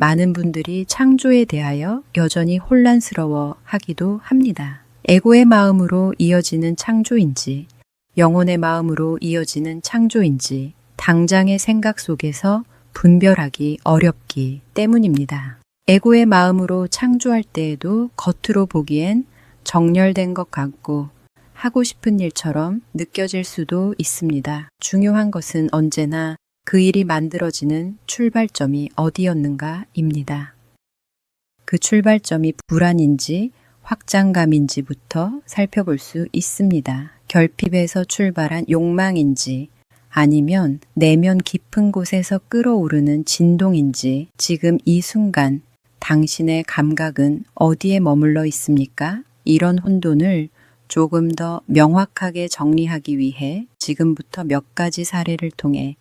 많은 분들이 창조에 대하여 여전히 혼란스러워 하기도 합니다. 에고의 마음으로 이어지는 창조인지, 영혼의 마음으로 이어지는 창조인지, 당장의 생각 속에서 분별하기 어렵기 때문입니다. 에고의 마음으로 창조할 때에도 겉으로 보기엔 정렬된 것 같고 하고 싶은 일처럼 느껴질 수도 있습니다. 중요한 것은 언제나 그 일이 만들어지는 출발점이 어디였는가입니다. 그 출발점이 불안인지 확장감인지부터 살펴볼 수 있습니다. 결핍에서 출발한 욕망인지 아니면 내면 깊은 곳에서 끓어오르는 진동인지 지금 이 순간 당신의 감각은 어디에 머물러 있습니까? 이런 혼돈을 조금 더 명확하게 정리하기 위해 지금부터 몇 가지 사례를 통해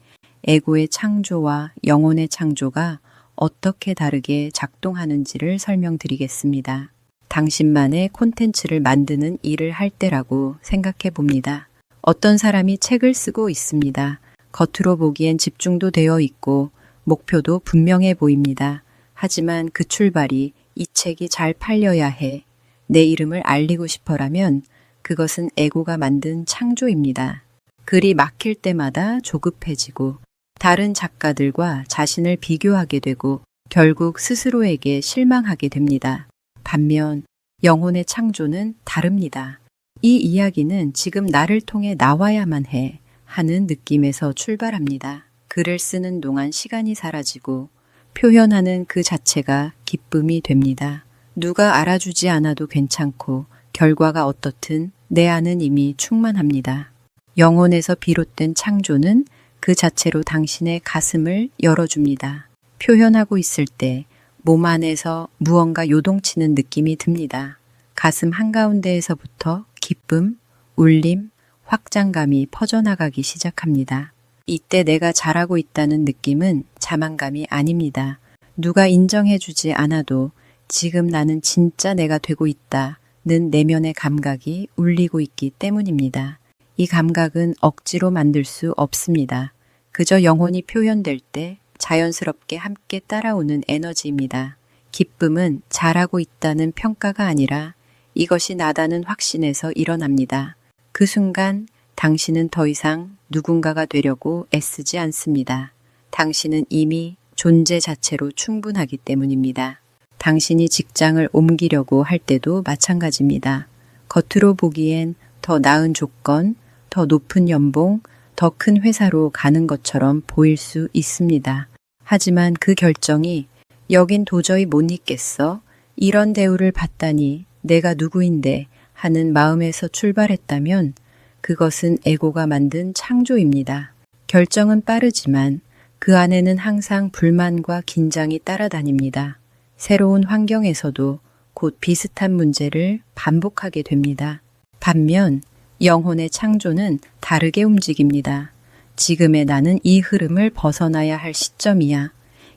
에고의 창조와 영혼의 창조가 어떻게 다르게 작동하는지를 설명드리겠습니다. 당신만의 콘텐츠를 만드는 일을 할 때라고 생각해 봅니다. 어떤 사람이 책을 쓰고 있습니다. 겉으로 보기엔 집중도 되어 있고 목표도 분명해 보입니다. 하지만 그 출발이 이 책이 잘 팔려야 해. 내 이름을 알리고 싶어라면 그것은 에고가 만든 창조입니다. 글이 막힐 때마다 조급해지고 다른 작가들과 자신을 비교하게 되고 결국 스스로에게 실망하게 됩니다. 반면 영혼의 창조는 다릅니다. 이 이야기는 지금 나를 통해 나와야만 해 하는 느낌에서 출발합니다. 글을 쓰는 동안 시간이 사라지고 표현하는 그 자체가 기쁨이 됩니다. 누가 알아주지 않아도 괜찮고 결과가 어떻든 내 안은 이미 충만합니다. 영혼에서 비롯된 창조는 그 자체로 당신의 가슴을 열어줍니다. 표현하고 있을 때 몸 안에서 무언가 요동치는 느낌이 듭니다. 가슴 한가운데에서부터 기쁨, 울림, 확장감이 퍼져나가기 시작합니다. 이때 내가 잘하고 있다는 느낌은 자만감이 아닙니다. 누가 인정해주지 않아도 지금 나는 진짜 내가 되고 있다는 내면의 감각이 울리고 있기 때문입니다. 이 감각은 억지로 만들 수 없습니다. 그저 영혼이 표현될 때 자연스럽게 함께 따라오는 에너지입니다. 기쁨은 잘하고 있다는 평가가 아니라 이것이 나다는 확신에서 일어납니다. 그 순간 당신은 더 이상 누군가가 되려고 애쓰지 않습니다. 당신은 이미 존재 자체로 충분하기 때문입니다. 당신이 직장을 옮기려고 할 때도 마찬가지입니다. 겉으로 보기엔 더 나은 조건, 더 높은 연봉, 더 큰 회사로 가는 것처럼 보일 수 있습니다. 하지만 그 결정이 여긴 도저히 못 있겠어. 이런 대우를 받다니 내가 누구인데 하는 마음에서 출발했다면 그것은 에고가 만든 창조입니다. 결정은 빠르지만 그 안에는 항상 불만과 긴장이 따라다닙니다. 새로운 환경에서도 곧 비슷한 문제를 반복하게 됩니다. 반면 영혼의 창조는 다르게 움직입니다. 지금의 나는 이 흐름을 벗어나야 할 시점이야.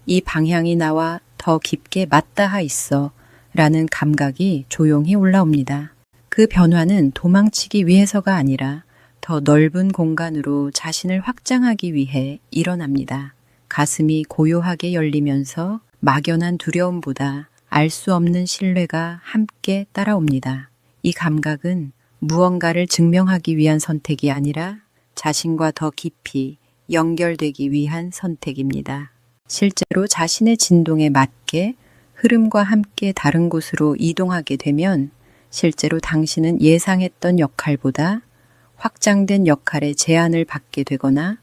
이 방향이 나와 더 깊게 맞닿아 있어 라는 감각이 조용히 올라옵니다. 그 변화는 도망치기 위해서가 아니라 더 넓은 공간으로 자신을 확장하기 위해 일어납니다. 가슴이 고요하게 열리면서 막연한 두려움보다 알 수 없는 신뢰가 함께 따라옵니다. 이 감각은 무언가를 증명하기 위한 선택이 아니라 자신과 더 깊이 연결되기 위한 선택입니다. 실제로 자신의 진동에 맞게 흐름과 함께 다른 곳으로 이동하게 되면 실제로 당신은 예상했던 역할보다 확장된 역할의 제안을 받게 되거나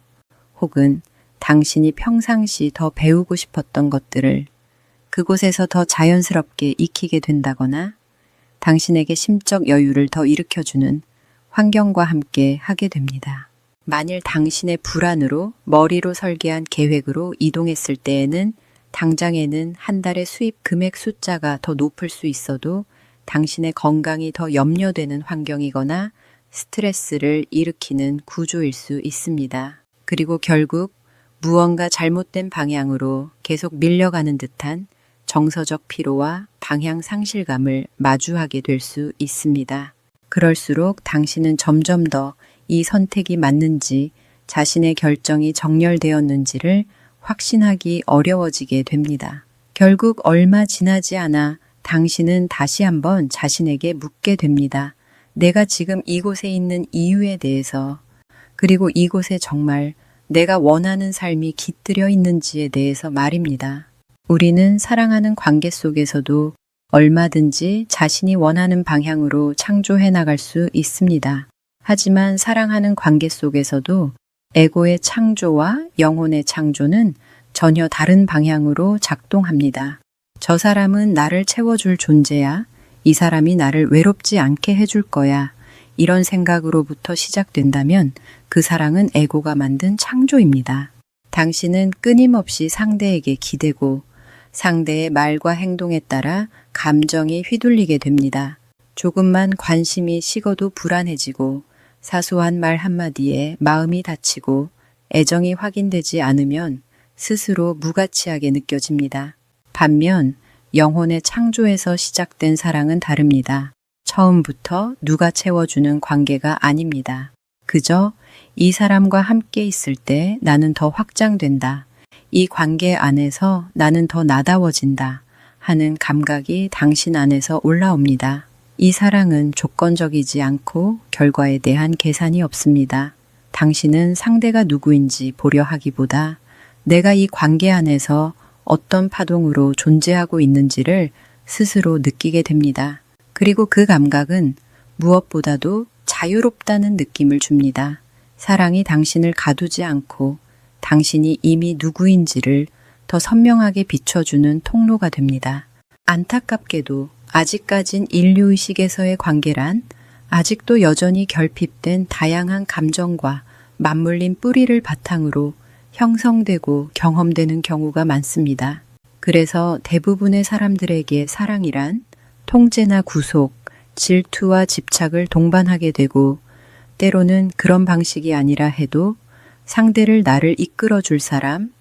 혹은 당신이 평상시 더 배우고 싶었던 것들을 그곳에서 더 자연스럽게 익히게 된다거나 당신에게 심적 여유를 더 일으켜주는 환경과 함께 하게 됩니다. 만일 당신의 불안으로 머리로 설계한 계획으로 이동했을 때에는 당장에는 한 달의 수입 금액 숫자가 더 높을 수 있어도 당신의 건강이 더 염려되는 환경이거나 스트레스를 일으키는 구조일 수 있습니다. 그리고 결국 무언가 잘못된 방향으로 계속 밀려가는 듯한 정서적 피로와 방향 상실감을 마주하게 될 수 있습니다. 그럴수록 당신은 점점 더 이 선택이 맞는지 자신의 결정이 정렬되었는지를 확신하기 어려워지게 됩니다. 결국 얼마 지나지 않아 당신은 다시 한번 자신에게 묻게 됩니다. 내가 지금 이곳에 있는 이유에 대해서, 그리고 이곳에 정말 내가 원하는 삶이 깃들여 있는지에 대해서 말입니다. 우리는 사랑하는 관계 속에서도 얼마든지 자신이 원하는 방향으로 창조해 나갈 수 있습니다. 하지만 사랑하는 관계 속에서도 에고의 창조와 영혼의 창조는 전혀 다른 방향으로 작동합니다. 저 사람은 나를 채워줄 존재야. 이 사람이 나를 외롭지 않게 해줄 거야. 이런 생각으로부터 시작된다면 그 사랑은 에고가 만든 창조입니다. 당신은 끊임없이 상대에게 기대고 상대의 말과 행동에 따라 감정이 휘둘리게 됩니다. 조금만 관심이 식어도 불안해지고 사소한 말 한마디에 마음이 다치고 애정이 확인되지 않으면 스스로 무가치하게 느껴집니다. 반면 영혼의 창조에서 시작된 사랑은 다릅니다. 처음부터 누가 채워주는 관계가 아닙니다. 그저 이 사람과 함께 있을 때 나는 더 확장된다. 이 관계 안에서 나는 더 나다워진다 하는 감각이 당신 안에서 올라옵니다. 이 사랑은 조건적이지 않고 결과에 대한 계산이 없습니다. 당신은 상대가 누구인지 보려 하기보다 내가 이 관계 안에서 어떤 파동으로 존재하고 있는지를 스스로 느끼게 됩니다. 그리고 그 감각은 무엇보다도 자유롭다는 느낌을 줍니다. 사랑이 당신을 가두지 않고 당신이 이미 누구인지를 더 선명하게 비춰주는 통로가 됩니다. 안타깝게도 아직까진 인류의식에서의 관계란 아직도 여전히 결핍된 다양한 감정과 맞물린 뿌리를 바탕으로 형성되고 경험되는 경우가 많습니다. 그래서 대부분의 사람들에게 사랑이란 통제나 구속, 질투와 집착을 동반하게 되고 때로는 그런 방식이 아니라 해도 상대를 나를 이끌어줄 사람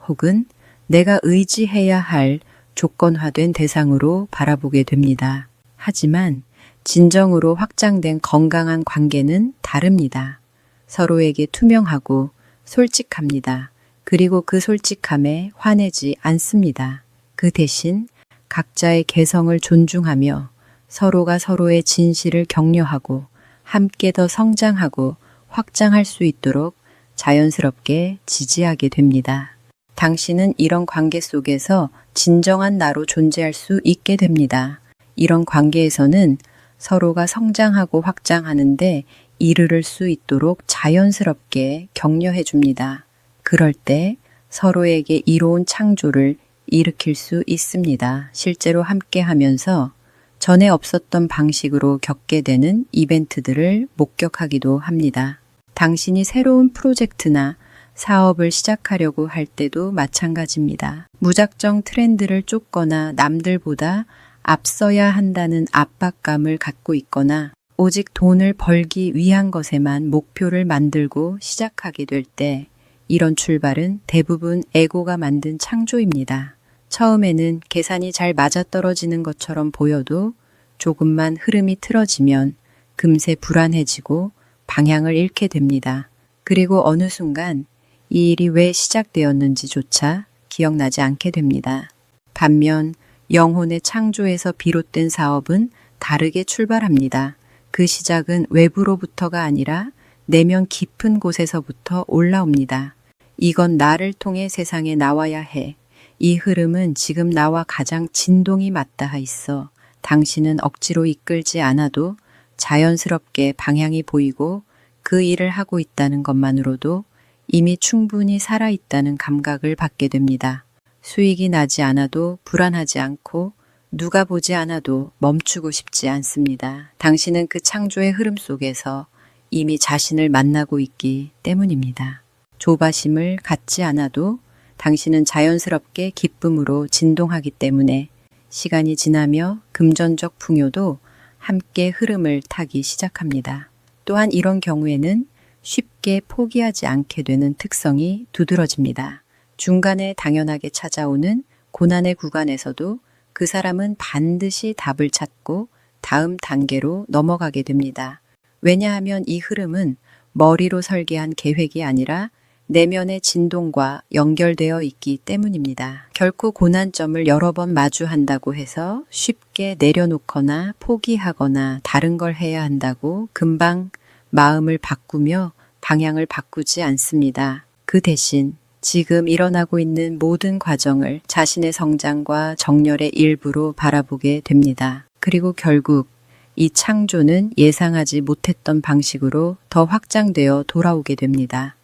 혹은 내가 의지해야 할 조건화된 대상으로 바라보게 됩니다. 하지만 진정으로 확장된 건강한 관계는 다릅니다. 서로에게 투명하고 솔직합니다. 그리고 그 솔직함에 화내지 않습니다. 그 대신 각자의 개성을 존중하며 서로가 서로의 진실을 격려하고 함께 더 성장하고 확장할 수 있도록 자연스럽게 지지하게 됩니다. 당신은 이런 관계 속에서 진정한 나로 존재할 수 있게 됩니다. 이런 관계에서는 서로가 성장하고 확장하는데 이르를 수 있도록 자연스럽게 격려해 줍니다. 그럴 때 서로에게 이로운 창조를 일으킬 수 있습니다. 실제로 함께 하면서 전에 없었던 방식으로 겪게 되는 이벤트들을 목격하기도 합니다. 당신이 새로운 프로젝트나 사업을 시작하려고 할 때도 마찬가지입니다. 무작정 트렌드를 쫓거나 남들보다 앞서야 한다는 압박감을 갖고 있거나 오직 돈을 벌기 위한 것에만 목표를 만들고 시작하게 될 때 이런 출발은 대부분 에고가 만든 창조입니다. 처음에는 계산이 잘 맞아떨어지는 것처럼 보여도 조금만 흐름이 틀어지면 금세 불안해지고 방향을 잃게 됩니다. 그리고 어느 순간 이 일이 왜 시작되었는지조차 기억나지 않게 됩니다. 반면 영혼의 창조에서 비롯된 사업은 다르게 출발합니다. 그 시작은 외부로부터가 아니라 내면 깊은 곳에서부터 올라옵니다. 이건 나를 통해 세상에 나와야 해. 이 흐름은 지금 나와 가장 진동이 맞닿아 있어. 당신은 억지로 이끌지 않아도 자연스럽게 방향이 보이고 그 일을 하고 있다는 것만으로도 이미 충분히 살아있다는 감각을 받게 됩니다. 수익이 나지 않아도 불안하지 않고 누가 보지 않아도 멈추고 싶지 않습니다. 당신은 그 창조의 흐름 속에서 이미 자신을 만나고 있기 때문입니다. 조바심을 갖지 않아도 당신은 자연스럽게 기쁨으로 진동하기 때문에 시간이 지나며 금전적 풍요도 함께 흐름을 타기 시작합니다. 또한 이런 경우에는 쉽게 포기하지 않게 되는 특성이 두드러집니다. 중간에 당연하게 찾아오는 고난의 구간에서도 그 사람은 반드시 답을 찾고 다음 단계로 넘어가게 됩니다. 왜냐하면 이 흐름은 머리로 설계한 계획이 아니라 내면의 진동과 연결되어 있기 때문입니다. 결코 고난점을 여러 번 마주한다고 해서 쉽게 내려놓거나 포기하거나 다른 걸 해야 한다고 금방 마음을 바꾸며 방향을 바꾸지 않습니다. 그 대신 지금 일어나고 있는 모든 과정을 자신의 성장과 정렬의 일부로 바라보게 됩니다. 그리고 결국 이 창조는 예상하지 못했던 방식으로 더 확장되어 돌아오게 됩니다.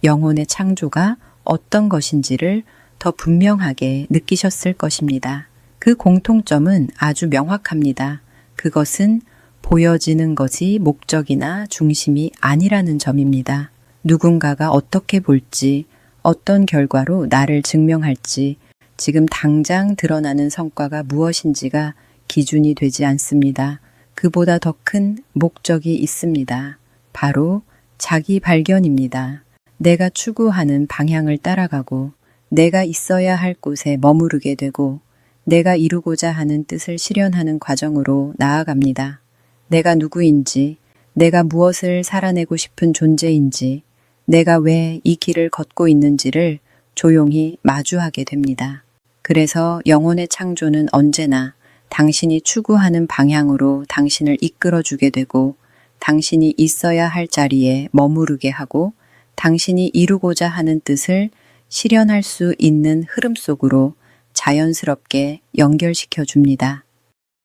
영혼의 창조가 어떤 것인지를 더 분명하게 느끼셨을 것입니다. 그 공통점은 아주 명확합니다. 그것은 보여지는 것이 목적이나 중심이 아니라는 점입니다. 누군가가 어떻게 볼지, 어떤 결과로 나를 증명할지, 지금 당장 드러나는 성과가 무엇인지가 기준이 되지 않습니다. 그보다 더 큰 목적이 있습니다. 바로 자기 발견입니다. 내가 추구하는 방향을 따라가고 내가 있어야 할 곳에 머무르게 되고 내가 이루고자 하는 뜻을 실현하는 과정으로 나아갑니다. 내가 누구인지, 내가 무엇을 살아내고 싶은 존재인지, 내가 왜 이 길을 걷고 있는지를 조용히 마주하게 됩니다. 그래서 영혼의 창조는 언제나 당신이 추구하는 방향으로 당신을 이끌어주게 되고 당신이 있어야 할 자리에 머무르게 하고 당신이 이루고자 하는 뜻을 실현할 수 있는 흐름 속으로 자연스럽게 연결시켜 줍니다.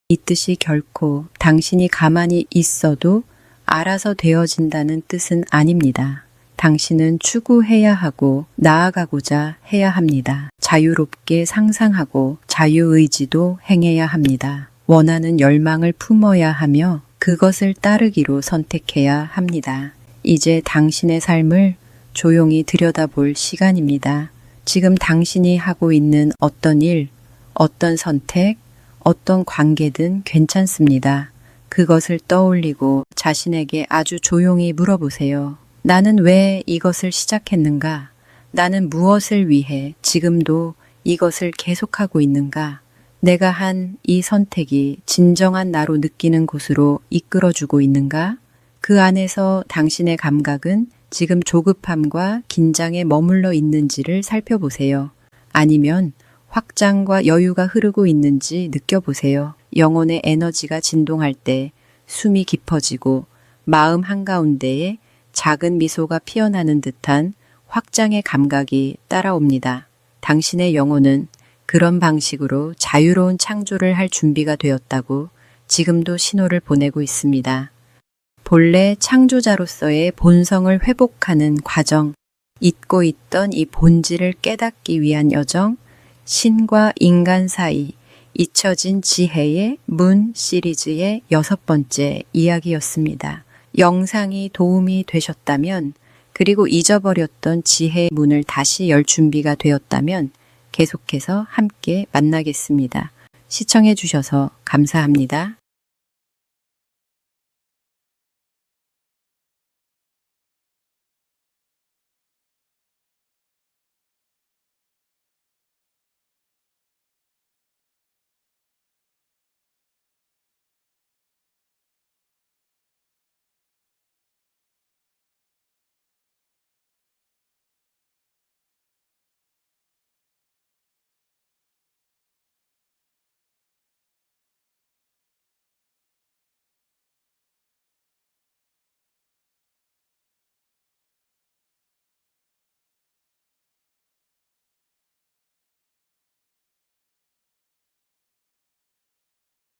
이 뜻이 결코 당신이 가만히 있어도 알아서 되어진다는 뜻은 아닙니다. 당신은 추구해야 하고 나아가고자 해야 합니다. 자유롭게 상상하고 자유의지도 행해야 합니다. 원하는 열망을 품어야 하며 그것을 따르기로 선택해야 합니다. 이제 당신의 삶을 조용히 들여다볼 시간입니다. 지금 당신이 하고 있는 어떤 일, 어떤 선택, 어떤 관계든 괜찮습니다. 그것을 떠올리고 자신에게 아주 조용히 물어보세요. 나는 왜 이것을 시작했는가? 나는 무엇을 위해 지금도 이것을 계속하고 있는가? 내가 한 이 선택이 진정한 나로 느끼는 곳으로 이끌어주고 있는가? 그 안에서 당신의 감각은 지금 조급함과 긴장에 머물러 있는지를 살펴보세요. 아니면 확장과 여유가 흐르고 있는지 느껴보세요. 영혼의 에너지가 진동할 때 숨이 깊어지고 마음 한가운데에 작은 미소가 피어나는 듯한 확장의 감각이 따라옵니다. 당신의 영혼은 그런 방식으로 자유로운 창조를 할 준비가 되었다고 지금도 신호를 보내고 있습니다. 본래 창조자로서의 본성을 회복하는 과정, 잊고 있던 이 본질을 깨닫기 위한 여정, 신과 인간 사이 잊혀진 지혜의 문 시리즈의 6번째 이야기였습니다. 영상이 도움이 되셨다면, 그리고 잊어버렸던 지혜의 문을 다시 열 준비가 되었다면 계속해서 함께 만나겠습니다. 시청해 주셔서 감사합니다.